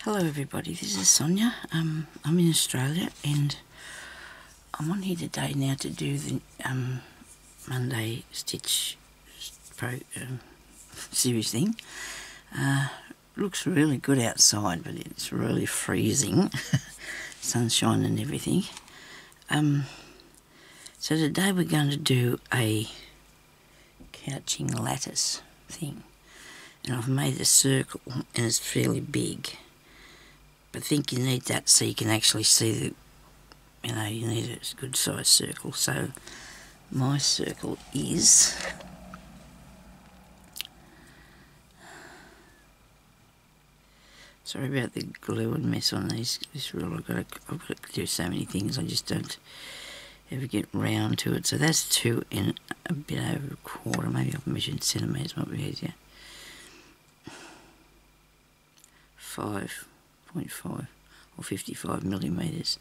Hello everybody, this is Sonya. I'm in Australia and I'm on here today now to do the Monday stitch series thing. Looks really good outside, but it's really freezing. Sunshine and everything. So today we're going to do a couching lattice thing. And I've made a circle and it's fairly big. I think you need that so you can actually see the, you need a good size circle. So my circle is sorry about the glue and mess on this rule. I've got to do so many things. I just don't ever get round to it. So that's 2 and a bit over a quarter. Maybe I've measured centimetres, might be easier. 5.5 or 55 millimetres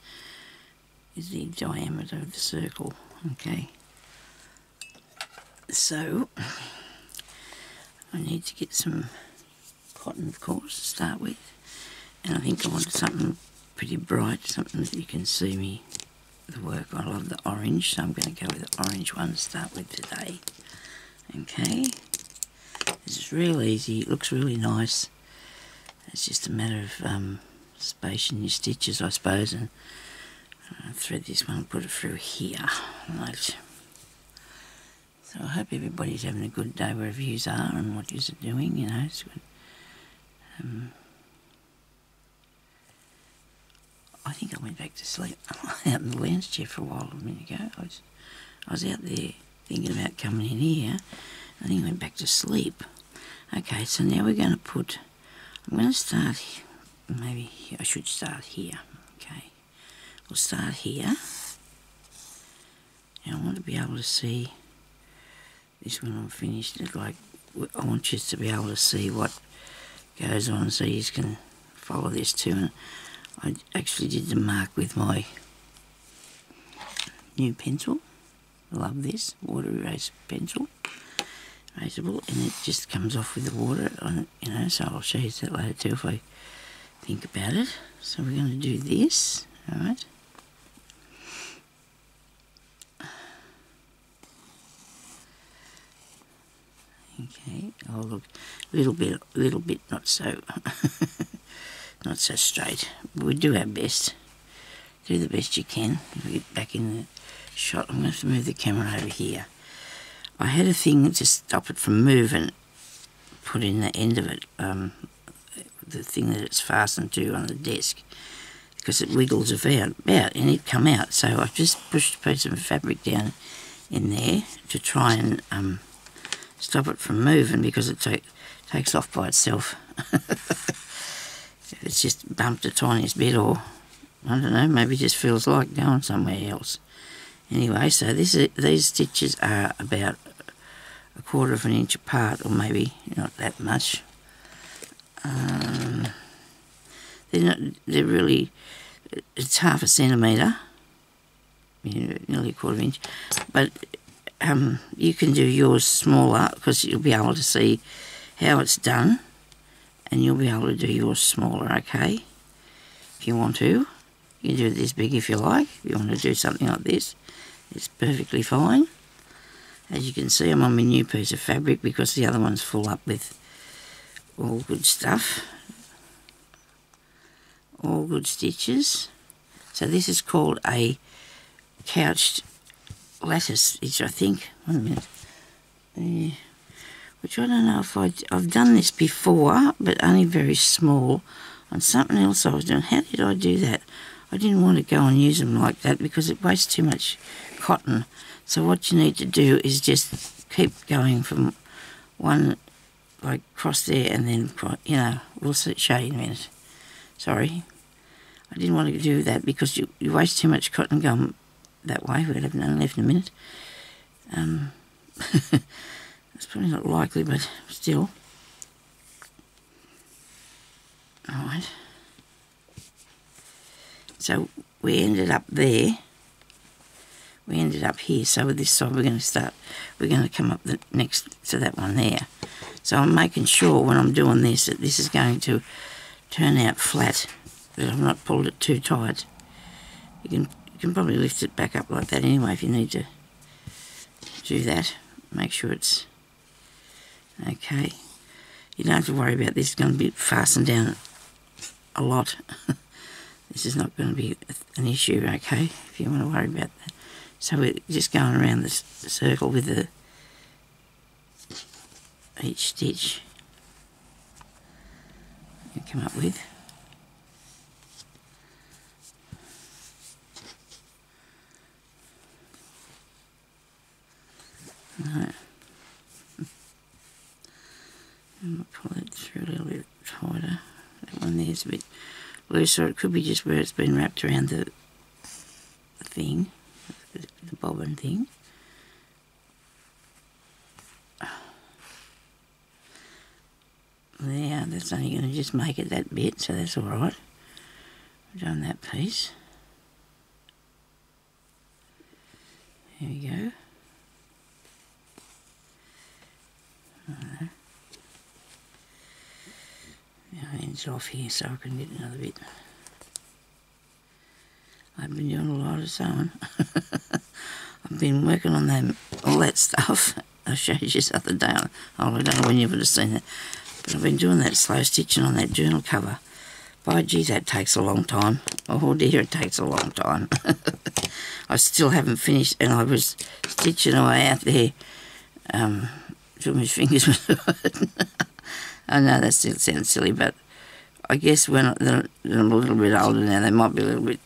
is the diameter of the circle. Okay, so I need to get some cotton, of course, to start with, and I think I want something pretty bright, something that you can see me the work. I love the orange, so I'm going to go with the orange one to start with today. Okay, this is real easy, it looks really nice. It's just a matter of spacing your stitches, I suppose, and thread this one and put it through here. Right. So I hope everybody's having a good day wherever you are and what you are doing, it's good. I think I went back to sleep. Out in the lounge chair for a while a minute ago. I was out there thinking about coming in here. I think I went back to sleep. Okay, so now we're going to put... I'm going to start, maybe I should start here, okay. We'll start here, and I want to be able to see this when I'm finished. I want you to be able to see what goes on so you can follow this too. And I actually did the mark with my new pencil. I love this, water erase pencil. Erasable, and it just comes off with the water on it, so I'll show you that later too if I think about it. So we're going to do this, alright. Okay, oh look, little bit not so not so straight. We do our best. Do the best you can. If we get back in the shot, I'm going to have to move the camera over here. I had a thing to stop it from moving, put in the end of it, the thing that it's fastened to on the desk, because it wiggles about and it come out. So I've just pushed a piece of fabric down in there to try and stop it from moving, because it takes off by itself. If it's just bumped the tiniest bit, or I don't know, maybe it just feels like going somewhere else. Anyway, so these stitches are about 1/4 inch apart, or maybe not that much. They're really, it's 1/2 centimetre, nearly 1/4 inch. But you can do yours smaller, because you'll be able to see how it's done, and you'll be able to do yours smaller. Okay, if you want to, you can do it this big if you like. If you want to do something like this, it's perfectly fine. As you can see, I'm on my new piece of fabric because the other one's full up with all good stuff. All good stitches. So this is called a couched lattice stitch, I think. 1 minute. Which I don't know if I've done this before, but only very small. On something else I was doing. How did I do that? I didn't want to go and use them like that because it wastes too much cotton. So what you need to do is just keep going from one, like across there, and then, we'll show you in a minute. Sorry. I didn't want to do that because you waste too much cotton going that way. We'll have none left in a minute. It's probably not likely, but still. Alright. So we ended up there. We ended up here. So with this side we're going to come up next to that one there. So I'm making sure when I'm doing this that this is going to turn out flat, but I've not pulled it too tight. You can probably lift it back up like that anyway if you need to do that. Make sure it's okay. You don't have to worry about this. It's going to be fastened down a lot. This is not going to be an issue, okay, if you want to worry about that. So we're just going around this circle with each stitch you come up with. Right. I'm going to pull it through a little bit tighter. That one there's a bit loose, or it could be just where it's been wrapped around the thing, the bobbin thing. There, that's only going to just make it that bit, so that's alright. I've done that piece. There we go. Now ends off here so I can get another bit. I've been doing a lot of sewing. I've been working on them, all that stuff. I showed you this other day. Oh, I don't know when you would have seen it. But I've been doing that slow stitching on that journal cover. By geez, that takes a long time. Oh dear, it takes a long time. I still haven't finished, and I was stitching away out there. Till my fingers were hurting. I know that still sounds silly, but I guess when they're a little bit older now, they might be a little bit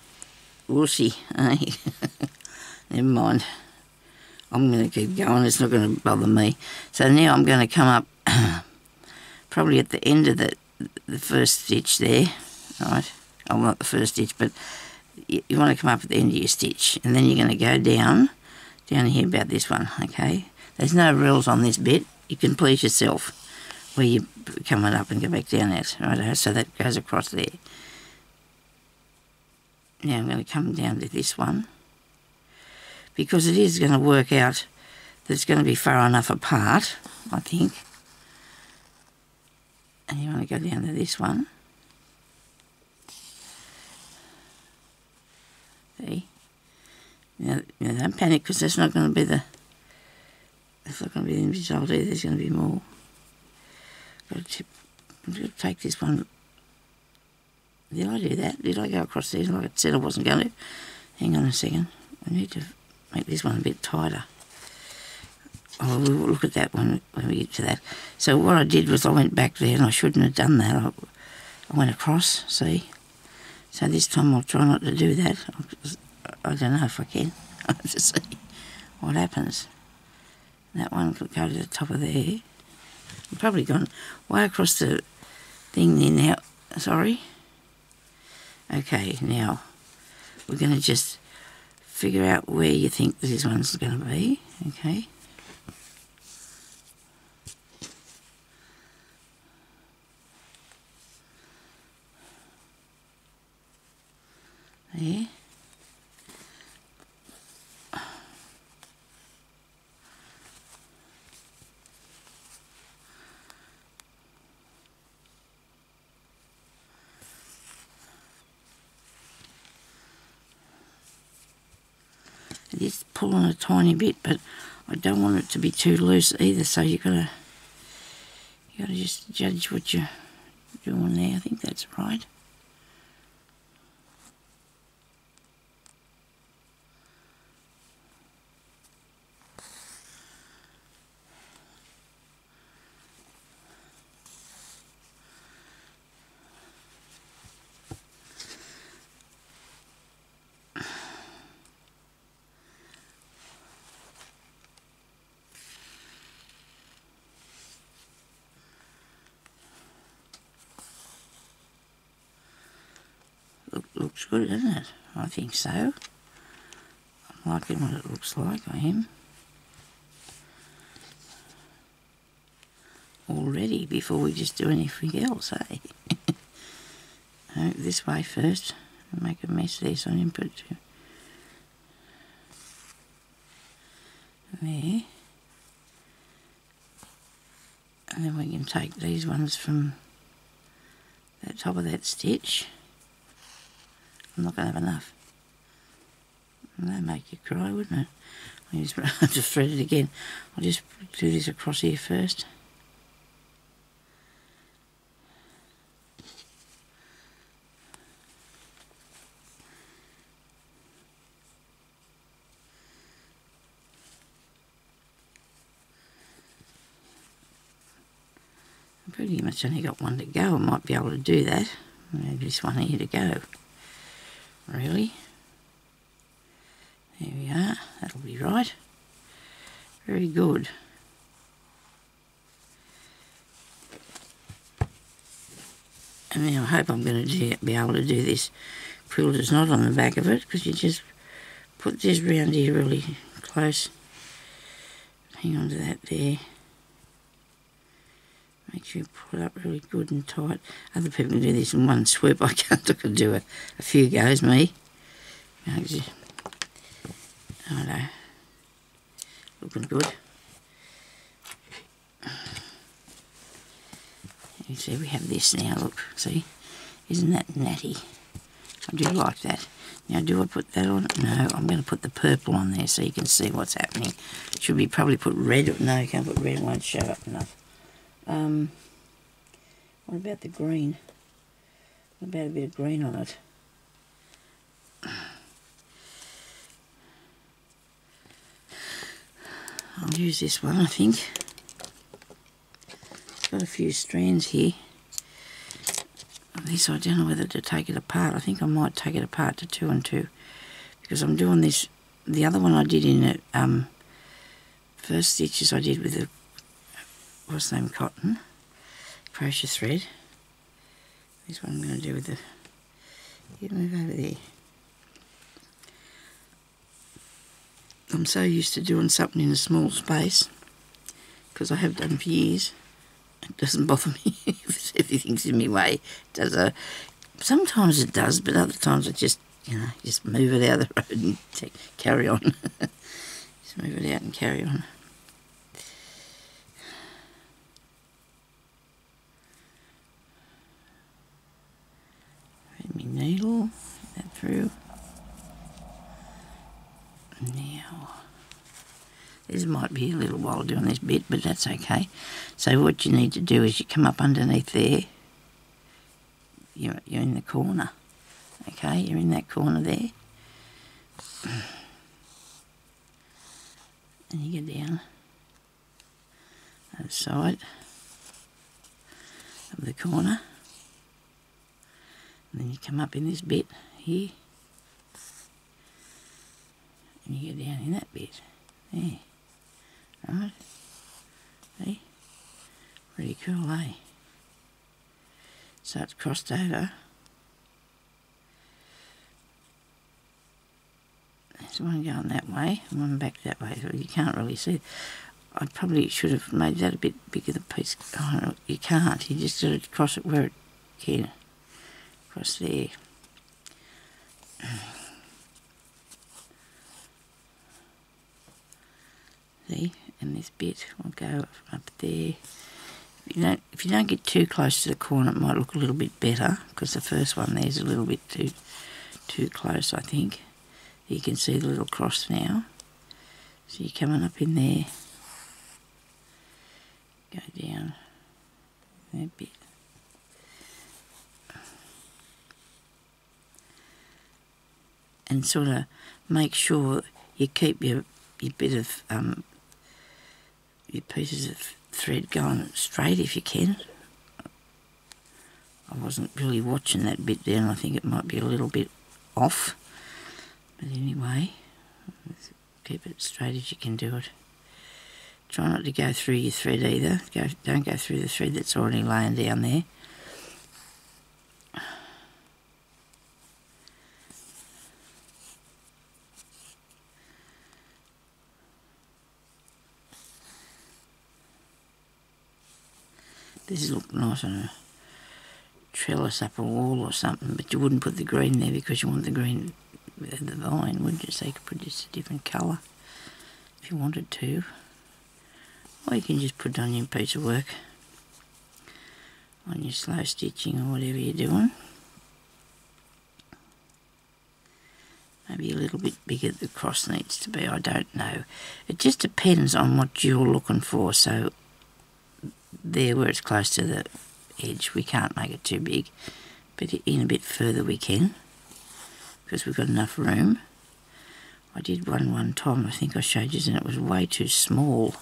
wussy. Eh? Never mind. I'm going to keep going. It's not going to bother me. So now I'm going to come up probably at the end of the first stitch there, right? Oh, not the first stitch, but you want to come up at the end of your stitch, and then you're going to go down here about this one, okay? There's no rules on this bit. You can please yourself where you come it up and go back down at, right? So that goes across there. Now I'm going to come down to this one, because it is going to work out that it's going to be far enough apart, I think. And you want to go down to this one. See? Now don't panic, because that's not going to be that's not going to be the end result either. There's going to be more. I'm going to take this one. Did I do that? Did I go across there like I said I wasn't going to? Hang on a second. I need to make this one a bit tighter. Oh, we'll look at that when we get to that. So what I did was I went back there, and I shouldn't have done that. I went across, see? So this time I'll try not to do that. I don't know if I can. I have to see what happens. That one could go to the top of there. I've probably gone way across the thing there now. Sorry. Okay, now we're going to just figure out where you think this one's going to be. Okay. There. It is pulling a tiny bit, but I don't want it to be too loose either, so you gotta just judge what you're doing there. I think that's right. Looks good, doesn't it? I think so. I'm liking what it looks like. I am. Already, before we just do anything else, eh? No, this way first. Make a mess there so I didn't put it too. There. And then we can take these ones from the top of that stitch. I'm not going to have enough. That'd make you cry, wouldn't it? I'll just thread it again. I'll just do this across here first. I've pretty much only got one to go. I might be able to do that. Maybe this one here to go. Really? There we are. That'll be right. Very good. And now I hope I'm going to be able to do this quilter's knot on the back of it, because you just put this round here really close. Hang on to that there. Make sure you pull it up really good and tight. Other people can do this in one swoop. I can't. I can do a few goes, me. Oh no. Looking good. You see, we have this now, look, see? Isn't that natty? I do like that. Now, do I put that on? No, I'm going to put the purple on there so you can see what's happening. Should we probably put red? No, you can't put red, it won't show up enough. What about the green? What about a bit of green on it? I'll use this one, I think. It's got a few strands here. This, I don't know whether to take it apart. I think I might take it apart to 2 and 2, because I'm doing this. The other one I did in it, first stitches I did with the, what's the name, cotton crochet thread. This one I'm going to do with the, you move over there. I'm so used to doing something in a small space, because I have done for years. It doesn't bother me if everything's in my way. It does. Sometimes it does, but other times I just, just move it out of the road and carry on. Just move it out and carry on. Thread my needle, put that through. Now, this might be a little while doing this bit, but that's okay. So what you need to do is you come up underneath there. You're in the corner. Okay, you're in that corner there. And you get down the side of the corner. And then you come up in this bit here. And you get down in that bit. There. Right? See? Pretty cool, eh? So it's crossed over. There's one going that way and one back that way, so you can't really see. I probably should have made that a bit bigger, the piece. Oh, no, you can't. You just got to cross it where it can. Across there. See, and this bit will go up there. If you don't get too close to the corner, it might look a little bit better, because the first one there's a little bit too close, I think. You can see the little cross now. So you're coming up in there, go down that bit. And sort of make sure you keep your bit of your pieces of thread going straight if you can. I wasn't really watching that bit down. I think it might be a little bit off. But anyway, keep it straight as you can do it. Try not to go through your thread either. Don't go through the thread that's already laying down there. This look nice on a trellis up a wall or something, but you wouldn't put the green there because you want the green with the vine, wouldn't you? So you could put just a different colour if you wanted to. Or you can just put it on your piece of work. on your slow stitching or whatever you're doing. Maybe a little bit bigger the cross needs to be, I don't know. It just depends on what you're looking for. So there where it's close to the edge, we can't make it too big, but in a bit further we can, because we've got enough room. I did one time, I think I showed you, and it was way too small.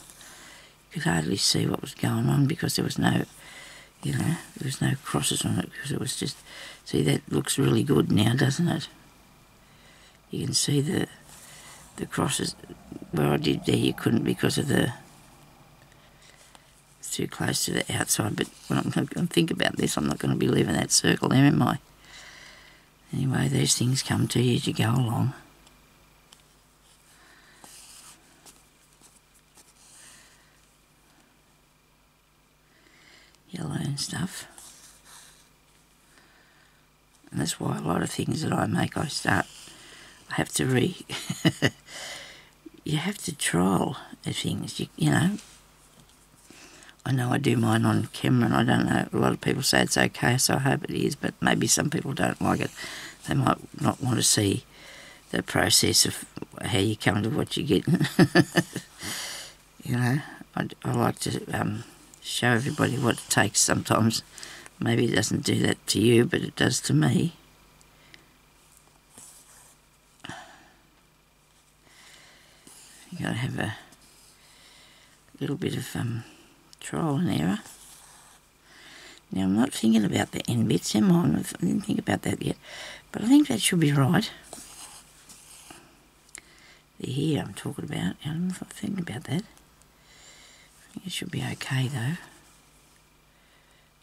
You could hardly see what was going on because there was no, you know, there was no crosses on it, because it was just, see, that looks really good now, doesn't it? You can see the crosses. Where I did there, you couldn't because of the, it's too close to the outside, but when I'm going to think about this, I'm not going to be leaving that circle there, am I? Anyway, these things come to you as you go along. Yellow and stuff. And that's why a lot of things that I make, I have to you have to trial the things, you know. I know I do mine on camera, and I don't know, a lot of people say it's okay, so I hope it is, but maybe some people don't like it. They might not want to see the process of how you come to what you're getting. You know, I like to show everybody what it takes sometimes. Maybe it doesn't do that to you, but it does to me. You got to have a little bit of trial and error. Now, I'm not thinking about the end bits, am I? I didn't think about that yet, but I think that should be right. The hair I'm talking about, I don't know if I'm thinking about that. I think it should be okay, though.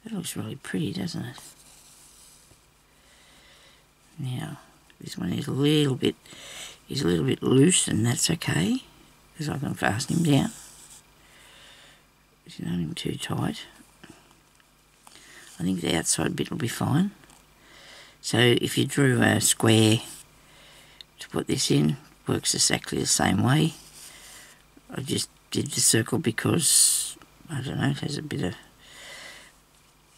That looks really pretty, doesn't it? Now, this one is a little bit loose, and that's okay, because I can fasten him down. It's not him too tight. I think the outside bit will be fine. So if you drew a square to put this in, works exactly the same way. I just did the circle because, I don't know, it has a bit of,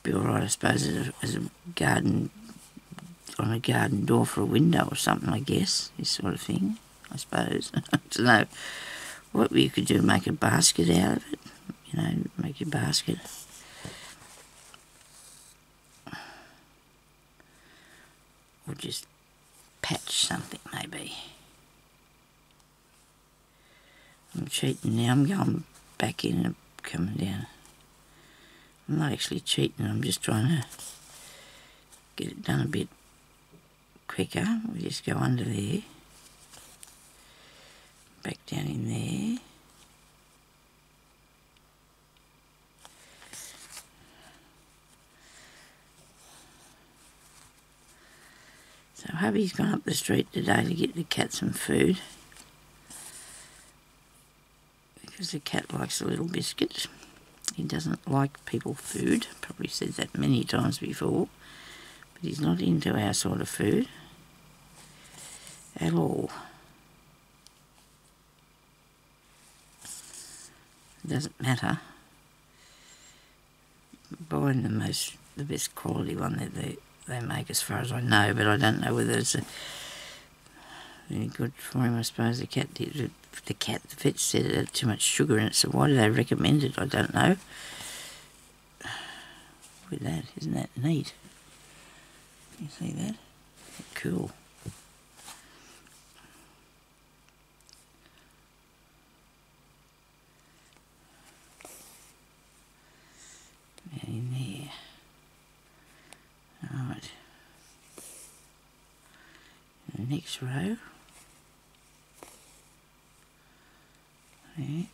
be alright I suppose as a garden, on a garden door for a window or something, I guess, this sort of thing, I suppose. I don't know what you could do, make a basket out of it, you know, make your basket. Or just patch something, maybe. I'm cheating now, I'm going back in and coming down. I'm not actually cheating, I'm just trying to get it done a bit quicker. We just go under there, back down in there. So hubby's gone up the street today to get the cat some food, because the cat likes a little biscuit. He doesn't like people food, probably said that many times before, but he's not into our sort of food at all. It doesn't matter. Buying the best quality one that they make, as far as I know, but I don't know whether it's any good for him. I suppose the vet said it had too much sugar in it, so why do they recommend it? I don't know. Look at that, isn't that neat? You see that? Cool. And in there. Alright. The next row. There.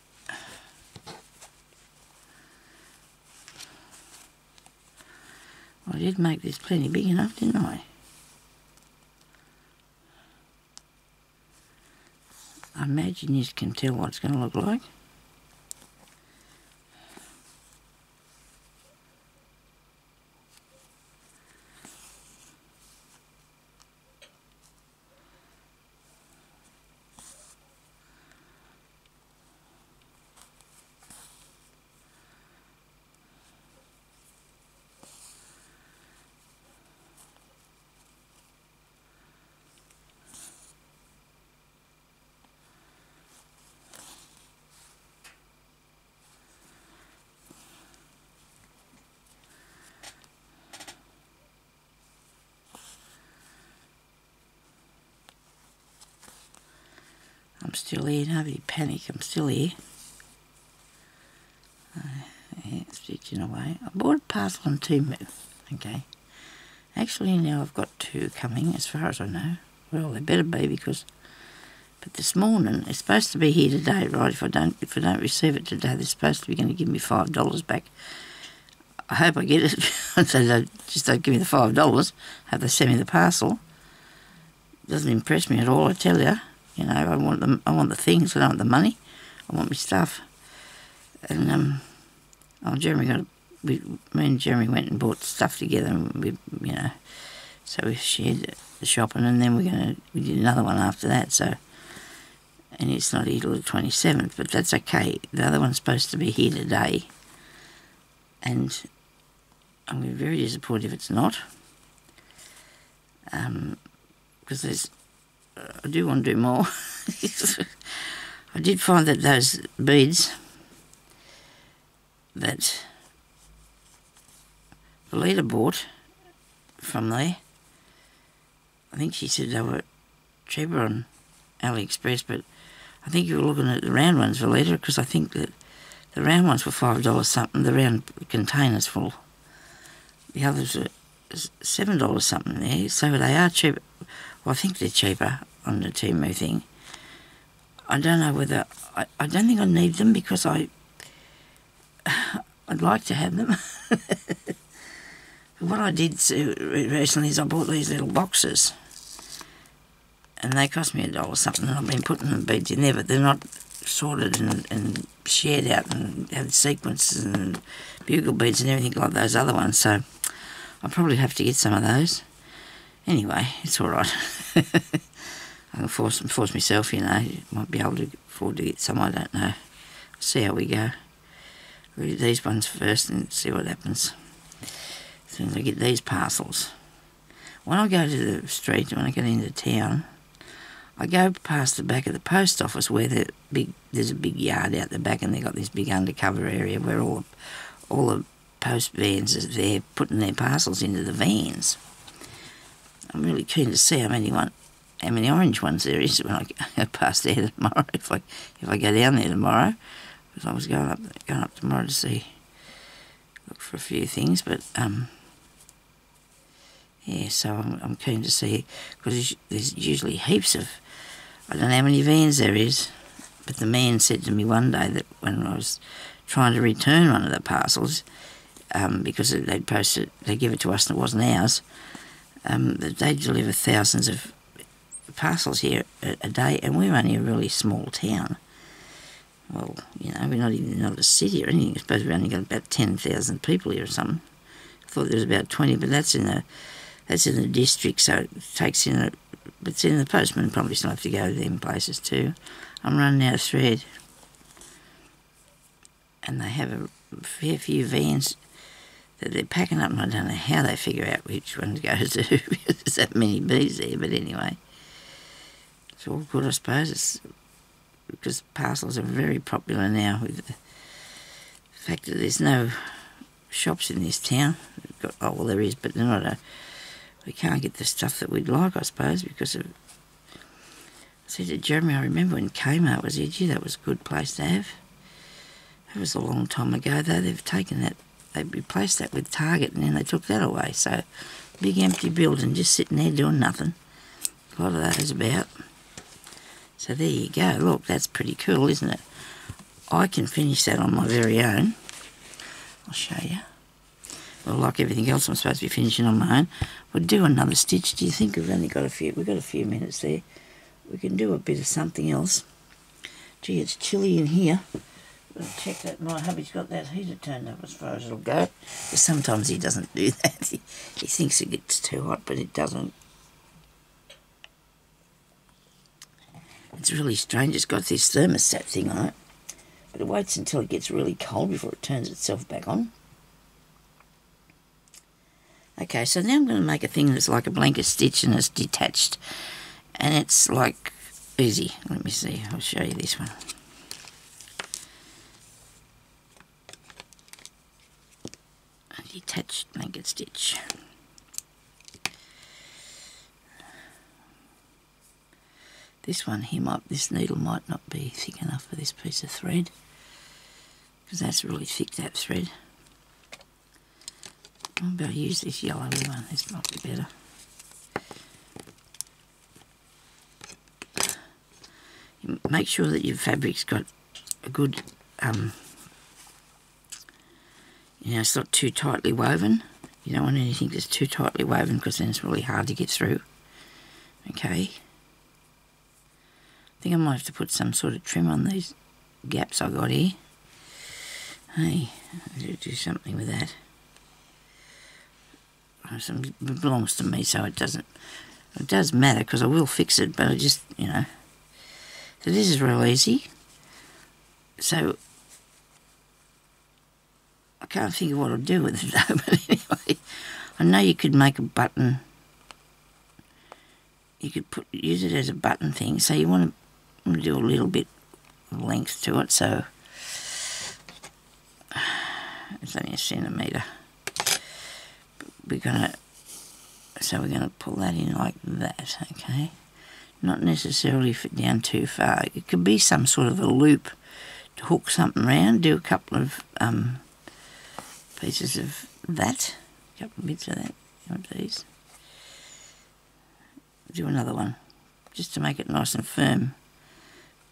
I did make this plenty big enough, didn't I? I imagine you can tell what it's going to look like. I'm still here, nobody panic, I'm still here. Yeah, stitching away. I bought a parcel on Temu, okay. Actually now I've got 2 coming as far as I know. Well, they better be because, but this morning, it's supposed to be here today, right? If I don't receive it today, they're supposed to be going to give me $5 back. I hope I get it. So they just don't give me the $5. Have they send me the parcel? Doesn't impress me at all, I tell you. You know, I want the things, I don't want the money. I want my stuff. And me and Jeremy went and bought stuff together, and we, you know, so we shared the shopping, and then we did another one after that. So, and it's not here till the 27th, but that's okay. The other one's supposed to be here today, and I'm very disappointed if it's not. Because I do want to do more. I did find that those beads that Valita bought from there, I think she said they were cheaper on AliExpress, but I think you were looking at the round ones, Valita, because I think that the round ones were $5 something, the round containers full. The others were $7 something there, so they are cheaper. Well, I think they're cheaper on the Temu thing. I don't know whether... I don't think I need them because I'd like to have them. What I did recently is I bought these little boxes, and they cost me $1 something, and I've been putting the beads in there, but they're not sorted and shared out and have sequences and bugle beads and everything like those other ones, so I'll probably have to get some of those. Anyway, it's all right. I can force myself, you know. Might be able to afford to get some, I don't know. See how we go. We'll do these ones first and see what happens. As soon as I get these parcels. When I go to the street, when I get into town, I go past the back of the post office where there's a big yard out the back, and they've got this big undercover area where all the post vans are there putting their parcels into the vans. I'm really keen to see how many orange ones there is when I go past there tomorrow. If I go down there tomorrow, because I was going up tomorrow to look for a few things, but yeah. So I'm keen to see, because there's usually heaps of. I don't know how many vans there is, but the man said to me one day that when I was trying to return one of the parcels, because they give it to us and it wasn't ours. That they deliver thousands of parcels here a day, and we're only a really small town. Well, you know, we're not even a city or anything. I suppose we've only got about 10,000 people here or something. I thought there was about 20, but that's in the district, so it takes in it's in the postman probably still have to go to them places too. I'm running out of thread, and they have a fair few vans that they're packing up, and I don't know how they figure out which one to go to, because there's that many bees there, but anyway. It's all good, I suppose. It's because parcels are very popular now with the fact that there's no shops in this town. Well, there is, but they're not we can't get the stuff that we'd like, I suppose, because of... I said to Jeremy, I remember when Kmart was here, gee, that was a good place to have. That was a long time ago, though. They've taken that, they replaced that with Target, and then they took that away. So, big empty building, just sitting there doing nothing. A lot of those about. So there you go. Look, that's pretty cool, isn't it? I can finish that on my very own. I'll show you. Well, like everything else I'm supposed to be finishing on my own. We'll do another stitch. Do you think we've only got we've got a few minutes there. We can do a bit of something else. Gee, it's chilly in here. I'll check that my hubby's got that heater turned up as far as it'll go. Because sometimes he doesn't do that. He thinks it gets too hot, but it doesn't. It's really strange. It's got this thermostat thing on it. But it waits until it gets really cold before it turns itself back on. Okay, so now I'm going to make a thing that's like a blanket stitch and it's detached. And it's like easy. Let me see. I'll show you this one. A detached blanket stitch. this one here this needle might not be thick enough for this piece of thread, because that's really thick, that thread. I'll better use this yellow one, this might be better. Make sure that your fabric's got a good, it's not too tightly woven. You don't want anything that's too tightly woven, because then it's really hard to get through. Okay. I think I might have to put some sort of trim on these gaps I got here. Hey, I'll do something with that. It belongs to me, so it does matter, because I will fix it, but I just, So this is real easy. So I can't think of what I'll do with it though, but anyway, I know you could make a button. You could use it as a button thing. So you want to do a little bit of length to it, so it's only a centimetre. We're gonna pull that in like that, okay? Not necessarily fit down too far. It could be some sort of a loop to hook something around. Do a couple of pieces of that, a couple of bits of that. You want these? Do another one, just to make it nice and firm,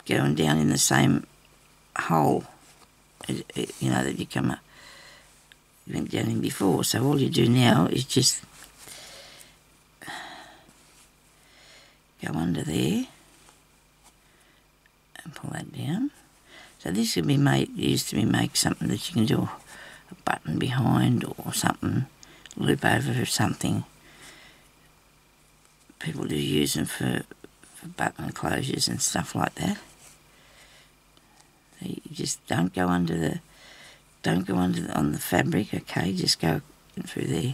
going down in the same hole, that you went down in before. So all you do now is just go under there and pull that down. So this can be used to make something that you can do a button behind or something, loop over or something. People do use them for button closures and stuff like that. So you just don't go on the fabric, okay? Just go through there.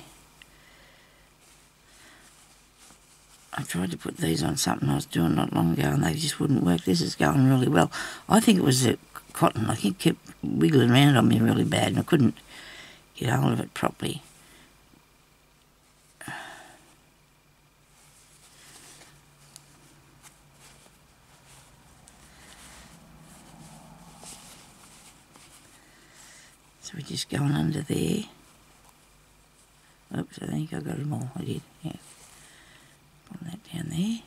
I tried to put these on something I was doing not long ago, and they just wouldn't work. This is going really well. I think it was the cotton. I think it kept wiggling around on me really bad, and I couldn't get hold of it properly. So we're just going under there. Oops, I think I got them all. I did, yeah. Put that down there.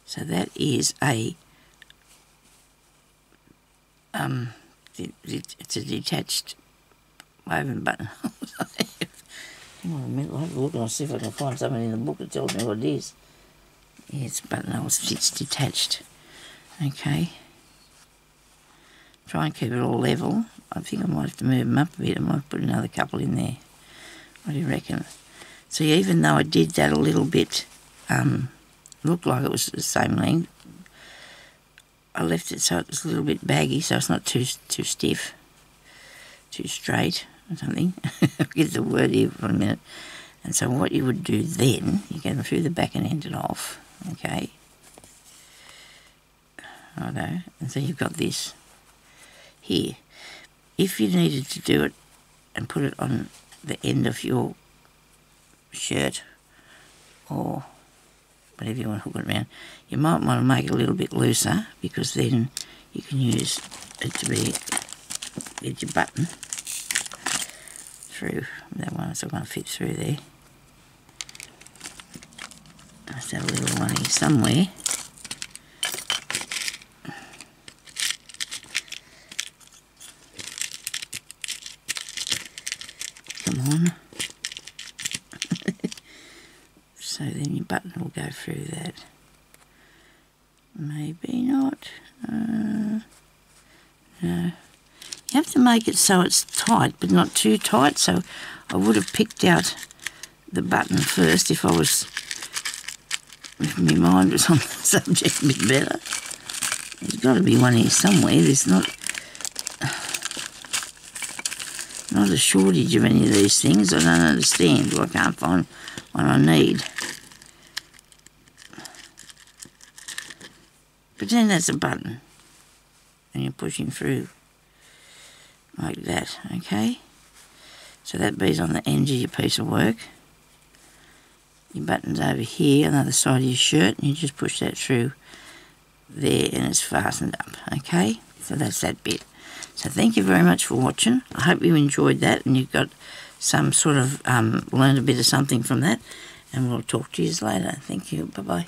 So that is it's a detached woven button. Hang on a minute, I'll have a look and I'll see if I can find something in the book that tells me what it is. Yeah, it's a buttonhole, it's detached. Okay. Try and keep it all level. I think I might have to move them up a bit. I might put another couple in there. What do you reckon? See, even though I did that a little bit, looked like it was the same length, I left it so it was a little bit baggy, so it's not too stiff, too straight or something. I'll get the word here for a minute. And so what you would do then, you go through the back and end it off, okay? Righto, and so you've got this here. If you needed to do it and put it on the end of your shirt or whatever you want to hook it around, you might want to make it a little bit looser, because then you can use it to get your button through that one. So I'm going to fit through there. Let's have a little one here somewhere. Come on. So then your button will go through that. Maybe not. No. You have to make it so it's tight, but not too tight. So I would have picked out the button first if my mind was on the subject a bit better. There's got to be one here somewhere. There's not a shortage of any of these things. I don't understand. Well, I can't find one I need. Pretend that's a button and you're pushing through like that, okay? So that be's on the end of your piece of work. Your button's over here on the other side of your shirt, and you just push that through there and it's fastened up, okay? So that's that bit. So thank you very much for watching. I hope you enjoyed that and you've got some sort of learned a bit of something from that, and we'll talk to you later. Thank you. Bye-bye.